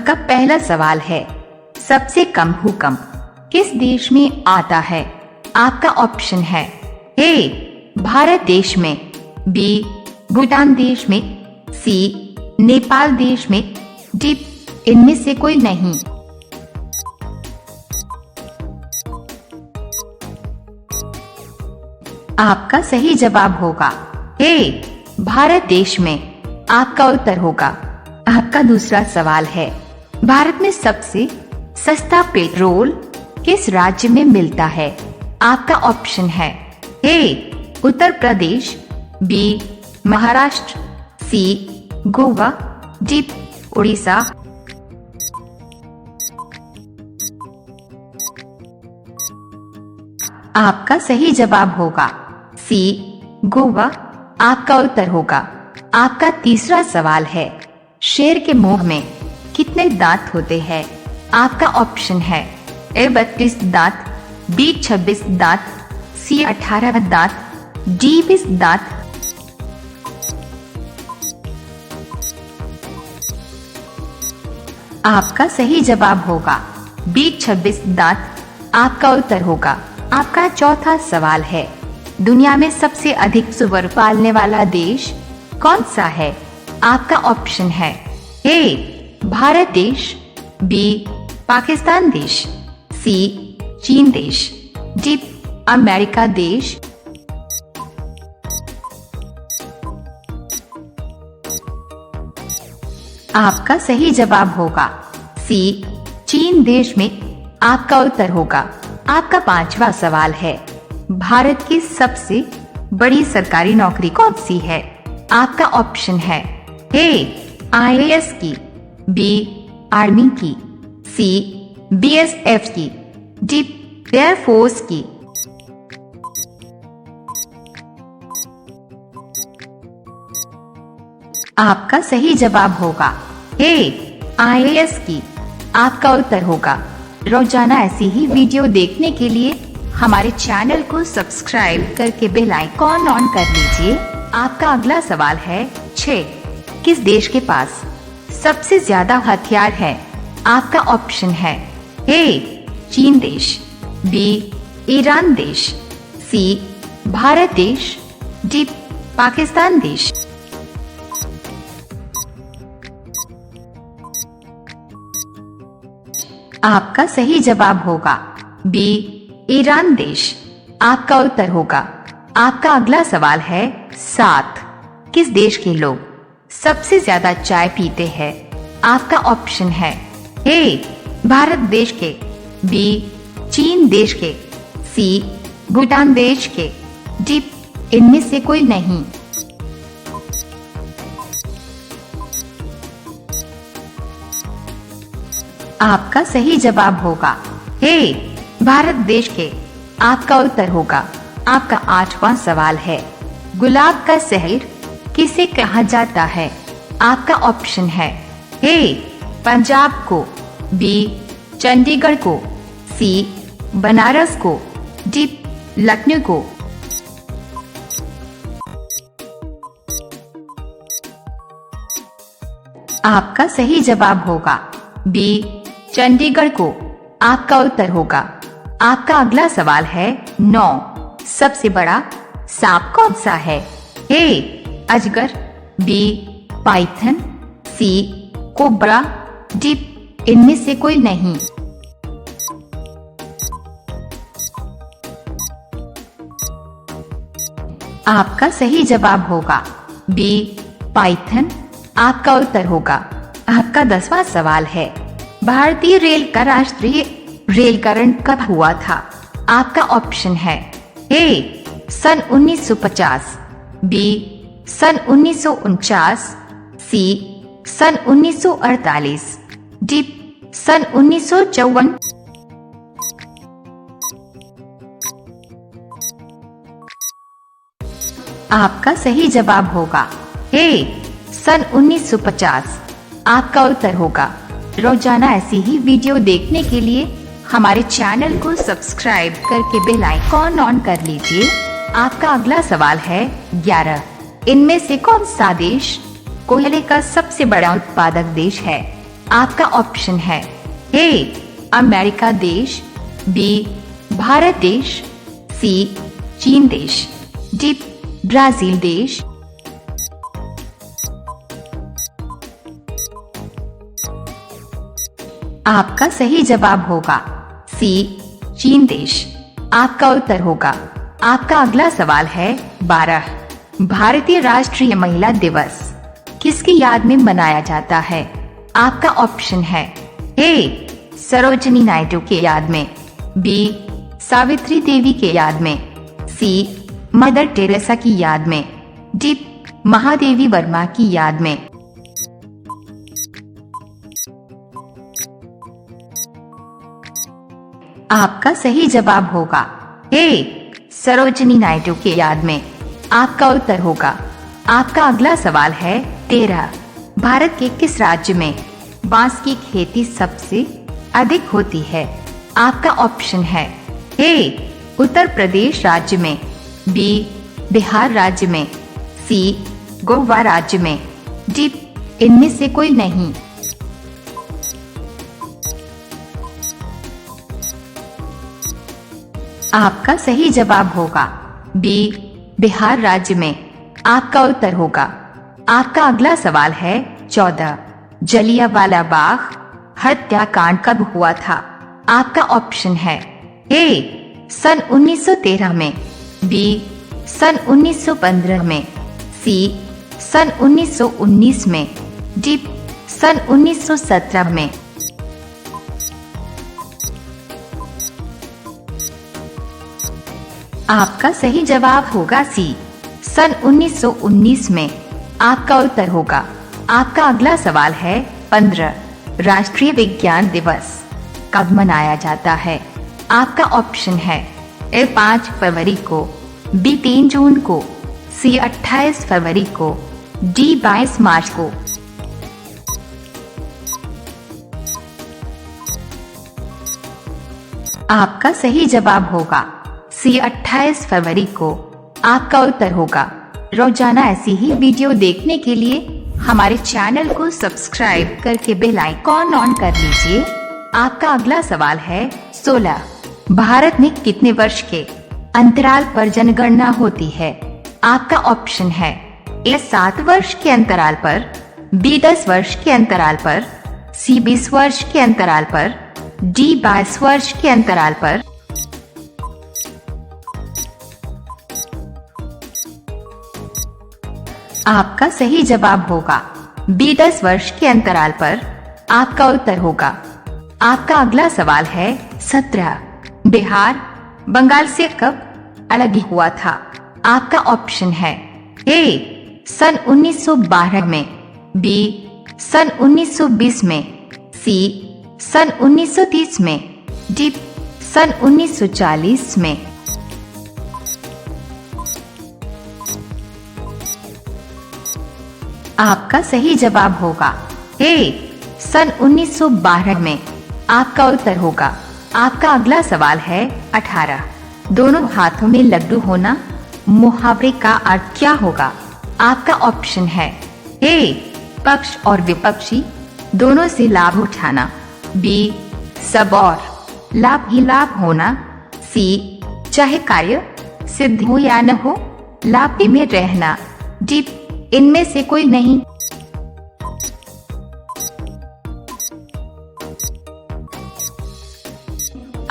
आपका पहला सवाल है, सबसे कम भूकंप किस देश में आता है? आपका ऑप्शन है ए भारत देश में, बी भूटान देश में, सी नेपाल देश में, डी इनमें से कोई नहीं। आपका सही जवाब होगा ए भारत देश में। आपका उत्तर होगा। आपका दूसरा सवाल है, भारत में सबसे सस्ता पेट्रोल किस राज्य में मिलता है? आपका ऑप्शन है ए उत्तर प्रदेश, बी महाराष्ट्र, सी गोवा, डी उड़ीसा। आपका सही जवाब होगा सी गोवा। आपका उत्तर होगा। आपका तीसरा सवाल है, शेर के मुंह में कितने दांत होते हैं? आपका ऑप्शन है ए 32 दांत, बी 26 दांत, सी 18 दांत, डी 20 दांत। आपका सही जवाब होगा बी 26 दांत। आपका उत्तर होगा। आपका चौथा सवाल है, दुनिया में सबसे अधिक सुअर पालने वाला देश कौन सा है? आपका ऑप्शन है ए भारत देश, बी पाकिस्तान देश, सी चीन देश, डी अमेरिका देश। आपका सही जवाब होगा सी चीन देश में। आपका उत्तर होगा। आपका पांचवा सवाल है, भारत की सबसे बड़ी सरकारी नौकरी कौन सी है? आपका ऑप्शन है ए IAS की, बी आर्मी की, सी BSF की, डी एयरफोर्स की। आपका सही जवाब होगा ए IAS की। आपका उत्तर होगा। रोजाना ऐसी ही वीडियो देखने के लिए हमारे चैनल को सब्सक्राइब करके बेल आइकॉन ऑन कर लीजिए। आपका अगला सवाल है 6, किस देश के पास सबसे ज्यादा हथियार है? आपका ऑप्शन है ए चीन देश, बी ईरान देश, सी भारत देश, डी पाकिस्तान देश। आपका सही जवाब होगा बी ईरान देश। आपका उत्तर होगा। आपका अगला सवाल है 7, किस देश के लोग सबसे ज्यादा चाय पीते हैं? आपका ऑप्शन है ए भारत देश के, बी चीन देश के, सी भूटान देश के, डी इनमें से कोई नहीं। आपका सही जवाब होगा ए भारत देश के। आपका उत्तर होगा। आपका 8वां सवाल है, गुलाब का शहर किसे कहा जाता है? आपका ऑप्शन है ए पंजाब को, बी चंडीगढ़ को, सी बनारस को, डी लखनऊ को। आपका सही जवाब होगा बी चंडीगढ़ को। आपका उत्तर होगा। आपका अगला सवाल है 9, सबसे बड़ा सांप कौन सा है? ए अजगर, बी पाइथन, सी कोबरा, डी इनमें से कोई नहीं। आपका सही जवाब होगा बी पाइथन। आपका उत्तर होगा। आपका 10वां सवाल है, भारतीय रेल का राष्ट्रीय रेलकरण कब हुआ था? आपका ऑप्शन है ए सन 1950, बी सन 1949, सी सन 1948, डी सन 1954। आपका सही जवाब होगा ए सन 1950। आपका उत्तर होगा। रोजाना ऐसी ही वीडियो देखने के लिए हमारे चैनल को सब्सक्राइब करके बेल आइकॉन ऑन कर लीजिए। आपका अगला सवाल है 11, इनमें से कौन सा देश कोयले का सबसे बड़ा उत्पादक देश है? आपका ऑप्शन है ए अमेरिका देश, बी भारत देश, सी चीन देश, डी ब्राजील देश। आपका सही जवाब होगा सी चीन देश। आपका उत्तर होगा। आपका अगला सवाल है 12। भारतीय राष्ट्रीय महिला दिवस किसकी याद में मनाया जाता है? आपका ऑप्शन है ए सरोजिनी नायडू के याद में, बी सावित्री देवी के याद में, सी मदर टेरेसा की याद में, डी महादेवी वर्मा की याद में। आपका सही जवाब होगा ए सरोजिनी नायडू के याद में। आपका उत्तर होगा। आपका अगला सवाल है 13। भारत के किस राज्य में बांस की खेती सबसे अधिक होती है? आपका ऑप्शन है ए उत्तर प्रदेश राज्य में, बी बिहार राज्य में, सी गोवा राज्य में, डी इनमें से कोई नहीं। आपका सही जवाब होगा बी बिहार राज्य में। आपका उत्तर होगा। आपका अगला सवाल है 14। जलियांवाला बाग हत्याकांड कब हुआ था? आपका ऑप्शन है ए सन 1913 में, बी सन 1915 में, सी सन 1919 में, डी सन 1917 में। आपका सही जवाब होगा सी सन 1919 में। आपका उत्तर होगा। आपका अगला सवाल है 15। राष्ट्रीय विज्ञान दिवस कब मनाया जाता है? आपका ऑप्शन है ए 5 फरवरी को, बी 3 जून को, सी 28 फरवरी को, डी 22 मार्च को। आपका सही जवाब होगा सी 28 फरवरी को। आपका उत्तर होगा। रोजाना ऐसी ही वीडियो देखने के लिए हमारे चैनल को सब्सक्राइब करके बेल आइकॉन ऑन कर लीजिए। आपका अगला सवाल है 16। भारत में कितने वर्ष के अंतराल पर जनगणना होती है? आपका ऑप्शन है ए 7 वर्ष के अंतराल पर, बी 10 वर्ष के अंतराल पर, सी 20 वर्ष के अंतराल पर, डी 22 वर्ष के अंतराल पर। आपका सही जवाब होगा बी 10 वर्ष के अंतराल पर। आपका उत्तर होगा। आपका अगला सवाल है 17। बिहार बंगाल से कब अलग हुआ था? आपका ऑप्शन है ए सन 1912 में, बी सन 1920 में, सी सन 1930 में, डी सन 1940 में। आपका सही जवाब होगा ए सन 1912 में। आपका उत्तर होगा। आपका अगला सवाल है 18। दोनों हाथों में लड्डू होना मुहावरे का अर्थ क्या होगा? आपका ऑप्शन है ए पक्ष और विपक्षी दोनों से लाभ उठाना, बी सब और लाभ ही लाभ होना, सी चाहे कार्य सिद्ध हो या न हो लाभ में रहना, डी इनमें से कोई नहीं।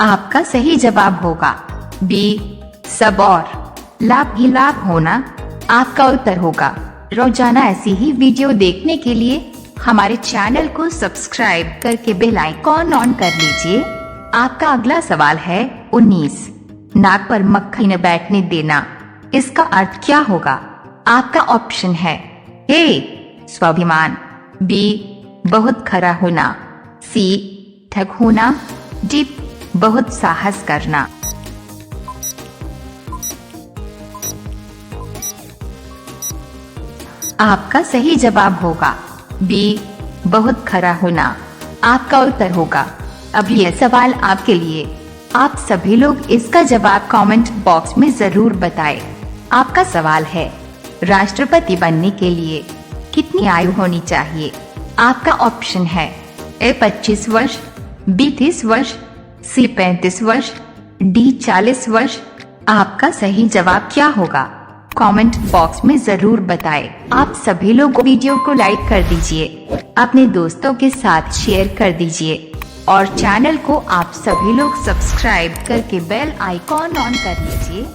आपका सही जवाब होगा बी सब और लाभ ही लाभ होना। आपका उत्तर होगा। रोजाना ऐसी ही वीडियो देखने के लिए हमारे चैनल को सब्सक्राइब करके बेल आइकॉन ऑन कर लीजिए। आपका अगला सवाल है 19। नाक पर मक्खी न बैठने देना, इसका अर्थ क्या होगा? आपका ऑप्शन है ए स्वाभिमान, बी बहुत खरा होना, सी ठग होना, डी बहुत साहस करना। आपका सही जवाब होगा बी बहुत खरा होना। आपका उत्तर होगा। अब यह सवाल आपके लिए। आप सभी लोग इसका जवाब कमेंट बॉक्स में जरूर बताएं। आपका सवाल है राष्ट्रपति बनने के लिए कितनी आयु होनी चाहिए? आपका ऑप्शन है ए 25 वर्ष, बी 30 वर्ष, सी 35 वर्ष, डी 40 वर्ष। आपका सही जवाब क्या होगा? कमेंट बॉक्स में जरूर बताएं। आप सभी लोग वीडियो को लाइक कर दीजिए, अपने दोस्तों के साथ शेयर कर दीजिए और चैनल को आप सभी लोग सब्सक्राइब करके बेल आइकॉन ऑन कर लीजिए